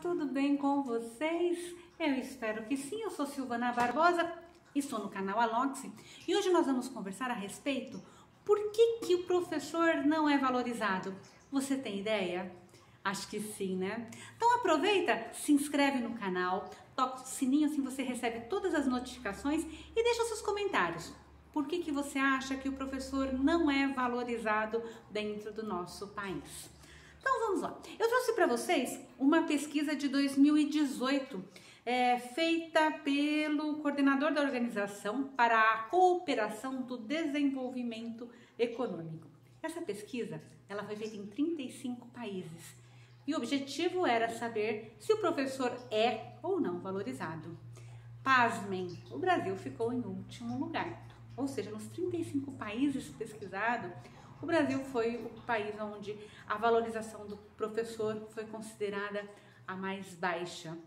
tudo bem com vocês? Eu espero que sim. Eu sou Silvana Barbosa, estou no canal Aloxi e hoje nós vamos conversar a respeito por que o professor não é valorizado. Você tem ideia? Acho que sim, né? Então aproveita, se inscreve no canal, toca o sininho assim você recebe todas as notificações e deixa os seus comentários. Por que você acha que o professor não é valorizado dentro do nosso país? Então vamos lá. Eu trouxe para vocês uma pesquisa de 2018, feita pelo coordenador da Organização para a Cooperação do Desenvolvimento Econômico. Essa pesquisa ela foi feita em 35 países e o objetivo era saber se o professor é ou não valorizado. Pasmem, o Brasil ficou em último lugar. Ou seja, nos 35 países pesquisados, o Brasil foi o país onde a valorização do professor foi considerada a mais baixa.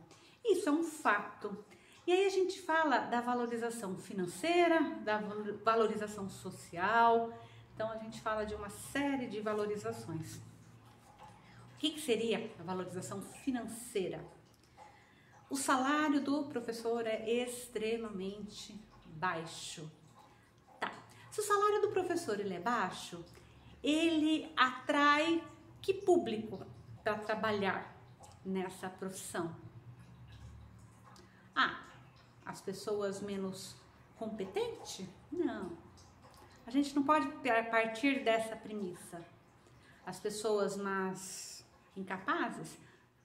Isso é um fato. E aí a gente fala da valorização financeira, da valorização social, então a gente fala de uma série de valorizações. O que seria a valorização financeira? O salário do professor é extremamente baixo. Se o salário do professor ele é baixo, ele atrai que público para trabalhar nessa profissão? As pessoas menos competentes? Não. A gente não pode partir dessa premissa. As pessoas mais incapazes?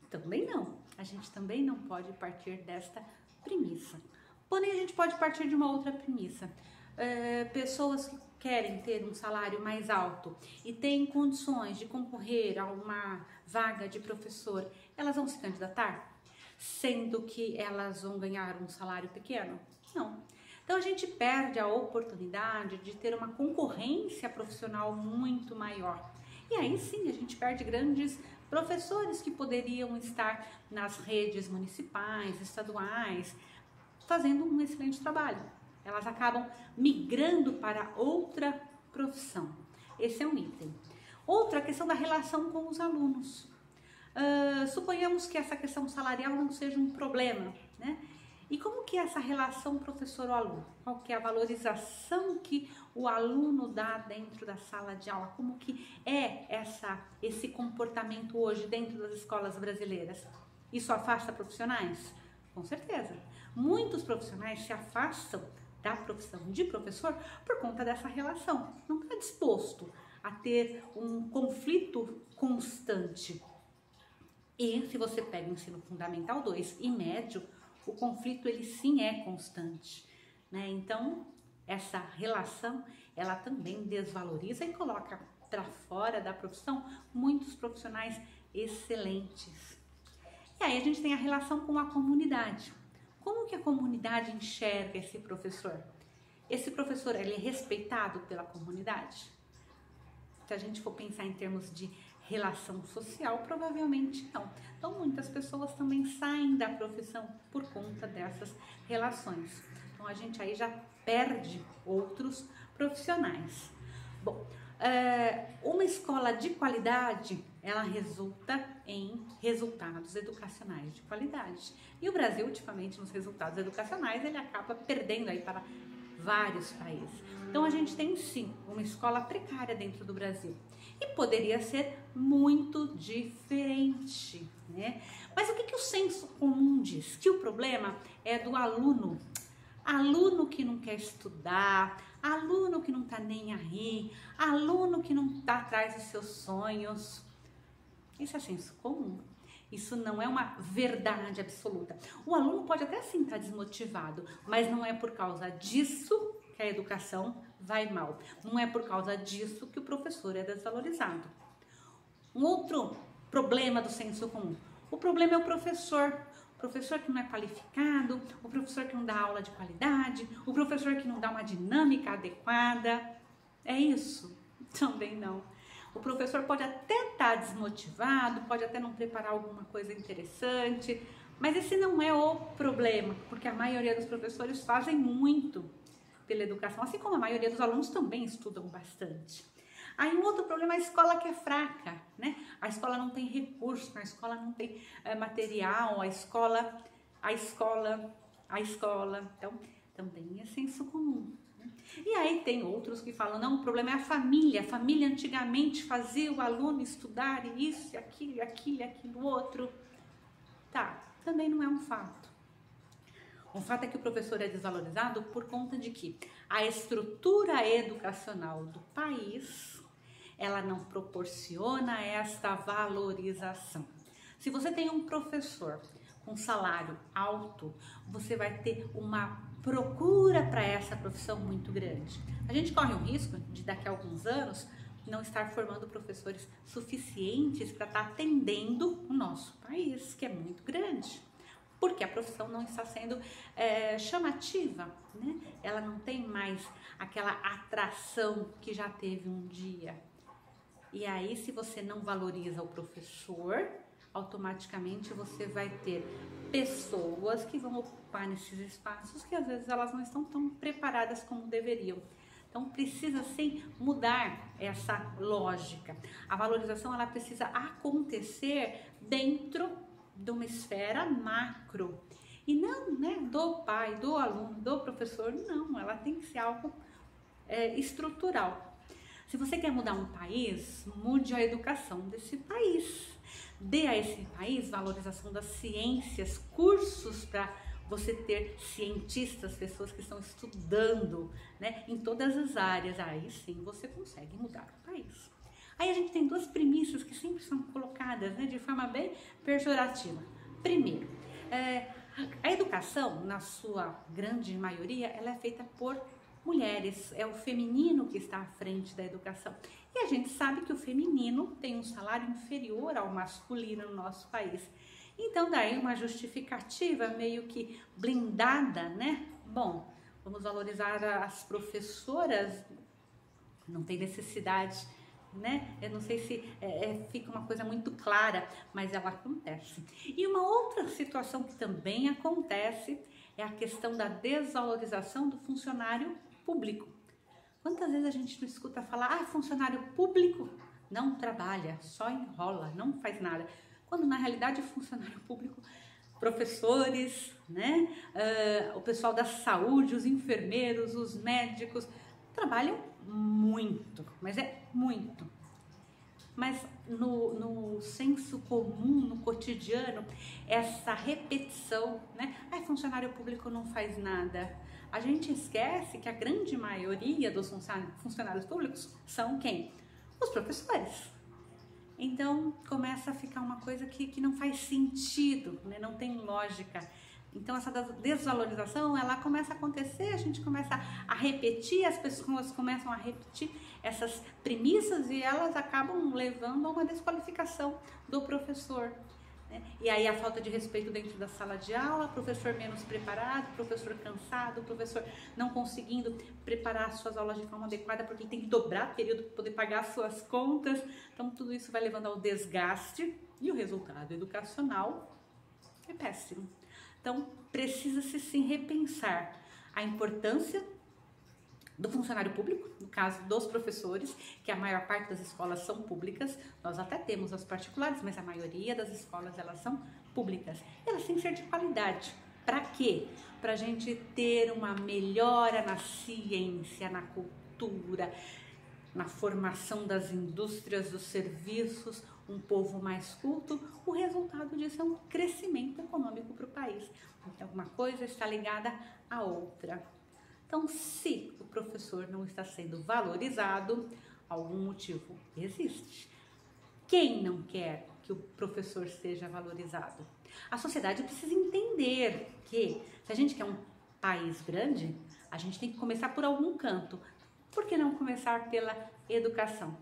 Também não. A gente também não pode partir desta premissa. Porém, a gente pode partir de uma outra premissa. Pessoas que querem ter um salário mais alto e têm condições de concorrer a uma vaga de professor, elas vão se candidatar, sendo que elas vão ganhar um salário pequeno? Não. Então a gente perde a oportunidade de ter uma concorrência profissional muito maior. E aí sim a gente perde grandes professores que poderiam estar nas redes municipais, estaduais, fazendo um excelente trabalho. Elas acabam migrando para outra profissão. Esse é um item. Outra questão da relação com os alunos. Suponhamos que essa questão salarial não seja um problema, né? E como que é essa relação professor-aluno? Qual que é a valorização que o aluno dá dentro da sala de aula? Como que é esse comportamento hoje dentro das escolas brasileiras? Isso afasta profissionais? Com certeza. Muitos profissionais se afastam da profissão de professor por conta dessa relação. Não está disposto a ter um conflito constante. E se você pega o ensino fundamental 2 e médio, o conflito ele sim é constante, né? Então essa relação ela também desvaloriza e coloca para fora da profissão muitos profissionais excelentes. E aí a gente tem a relação com a comunidade. Como que a comunidade enxerga esse professor? Esse professor ele é respeitado pela comunidade? Se a gente for pensar em termos de relação social, provavelmente não. Então muitas pessoas também saem da profissão por conta dessas relações. Então a gente aí já perde outros profissionais. Bom, uma escola de qualidade, ela resulta em resultados educacionais de qualidade. E o Brasil, ultimamente, nos resultados educacionais, ele acaba perdendo aí para vários países. Então a gente tem sim uma escola precária dentro do Brasil. E poderia ser muito diferente, né? Mas o que o senso comum diz? Que o problema é do aluno. Aluno que não quer estudar, aluno que não tá nem aí, aluno que não tá atrás dos seus sonhos. Isso é senso comum. Isso não é uma verdade absoluta. O aluno pode até sim estar desmotivado, mas não é por causa disso que a educação vai mal. Não é por causa disso que o professor é desvalorizado. Um outro problema do senso comum. O problema é o professor. O professor que não é qualificado, o professor que não dá aula de qualidade, o professor que não dá uma dinâmica adequada. É isso? Também não. O professor pode até estar desmotivado, pode até não preparar alguma coisa interessante, mas esse não é o problema, porque a maioria dos professores fazem muito pela educação, assim como a maioria dos alunos também estudam bastante. Aí um outro problema é a escola que é fraca, né? A escola não tem recurso, a escola não tem material, a escola. Então, também é senso comum. E aí tem outros que falam, não, o problema é a família. A família antigamente fazia o aluno estudar isso, aquilo, outro. Tá, também não é um fato. O fato é que o professor é desvalorizado por conta de que a estrutura educacional do país, ela não proporciona esta valorização. Se você tem um professor com salário alto, você vai ter uma procura para essa profissão muito grande. A gente corre o risco de daqui a alguns anos não estar formando professores suficientes para estar atendendo o nosso país, que é muito grande, porque a profissão não está sendo chamativa, né? Ela não tem mais aquela atração que já teve um dia. E aí, se você não valoriza o professor, automaticamente você vai ter pessoas que vão ocupar nesses espaços que às vezes elas não estão tão preparadas como deveriam. Então precisa sim mudar essa lógica. A valorização ela precisa acontecer dentro de uma esfera macro e não, né, do pai, do aluno, do professor, não, ela tem que ser algo estrutural. Se você quer mudar um país, mude a educação desse país. Dê a esse país valorização das ciências, cursos para você ter cientistas, pessoas que estão estudando, né, em todas as áreas. Aí sim você consegue mudar o país. Aí a gente tem duas premissas que sempre são colocadas, né, de forma bem pejorativa. Primeiro, a educação, na sua grande maioria, ela é feita por mulheres, é o feminino que está à frente da educação. E a gente sabe que o feminino tem um salário inferior ao masculino no nosso país. Então, daí uma justificativa meio que blindada, né? Bom, vamos valorizar as professoras, não tem necessidade, né? Eu não sei se fica uma coisa muito clara, mas ela acontece. E uma outra situação que também acontece é a questão da desvalorização do funcionário público. Quantas vezes a gente não escuta falar, funcionário público não trabalha, só enrola, não faz nada. Quando na realidade o funcionário público, professores, né, o pessoal da saúde, os enfermeiros, os médicos, trabalham muito, mas é muito. Mas no senso comum, no cotidiano, essa repetição, né? Funcionário público não faz nada. A gente esquece que a grande maioria dos funcionários públicos são quem? Os professores. Então começa a ficar uma coisa que não faz sentido, né? Não tem lógica. Então essa desvalorização ela começa a acontecer, a gente começa a repetir, as pessoas começam a repetir essas premissas e elas acabam levando a uma desqualificação do professor, né? E aí a falta de respeito dentro da sala de aula, professor menos preparado, professor cansado, professor não conseguindo preparar as suas aulas de forma adequada porque ele tem que dobrar período para poder pagar as suas contas. Então tudo isso vai levando ao desgaste e o resultado educacional é péssimo. Então, precisa-se sim repensar a importância do funcionário público, no caso dos professores, que a maior parte das escolas são públicas, nós até temos as particulares, mas a maioria das escolas elas são públicas. Elas têm que ser de qualidade. Para quê? Para a gente ter uma melhora na ciência, na cultura, na formação das indústrias, dos serviços, um povo mais culto. O resultado disso é um crescimento econômico para o país. Então, uma coisa está ligada à outra. Então, se o professor não está sendo valorizado, algum motivo existe. Quem não quer que o professor seja valorizado? A sociedade precisa entender que, se a gente quer um país grande, a gente tem que começar por algum canto. Por que não começar pela educação?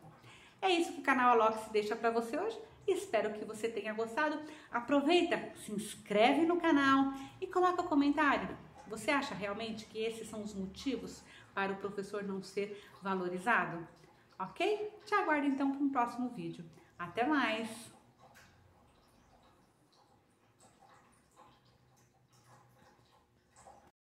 É isso que o canal Alox deixa para você hoje. Espero que você tenha gostado. Aproveita, se inscreve no canal e coloca um comentário. Você acha realmente que esses são os motivos para o professor não ser valorizado? Ok? Te aguardo então para um próximo vídeo. Até mais!